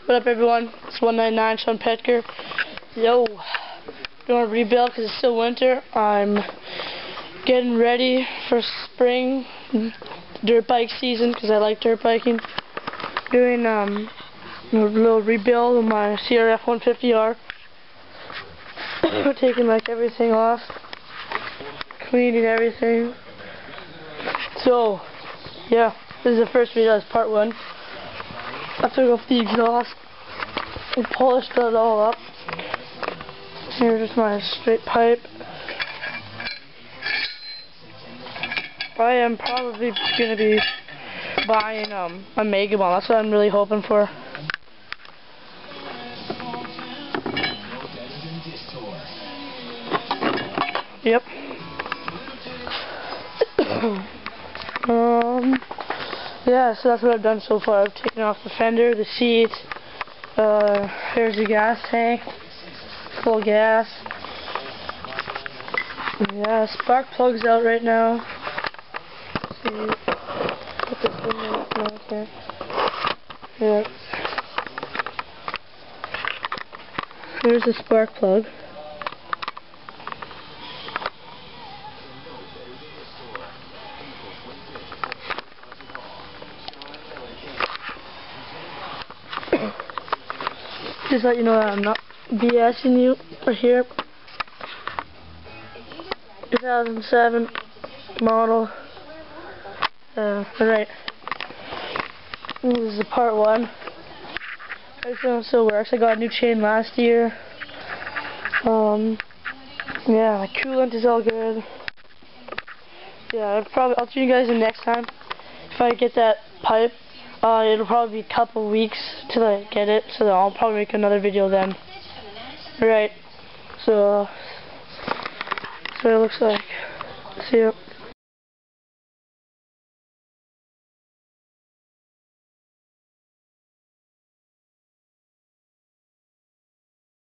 What up, everyone? It's 199 Sean Petker. Yo, doing a rebuild because it's still winter. I'm getting ready for spring dirt bike season because I like dirt biking. Doing a little rebuild of my crf150r. Taking like everything off, cleaning everything. So yeah, this is the first video. It's part 1. I took off the exhaust and polished it all up. Here's just my straight pipe. I am probably going to be buying a Mega Bomb. That's what I'm really hoping for. Yep. Yeah, so that's what I've done so far. I've taken off the fender, the seat. Here's the gas tank, full gas. Yeah, spark plug's out right now. Let's see, put this in there. No, okay. Yeah. Here's the spark plug. Just let you know that I'm not BSing you right here. 2007 model. Alright. This is the part 1. Everything still works. I got a new chain last year. Yeah, my coolant is all good. Yeah, I'll see you guys in next time. If I get that pipe. It'll probably be a couple weeks till I get it, so I'll probably make another video then. Alright, so that's what it looks like. See ya.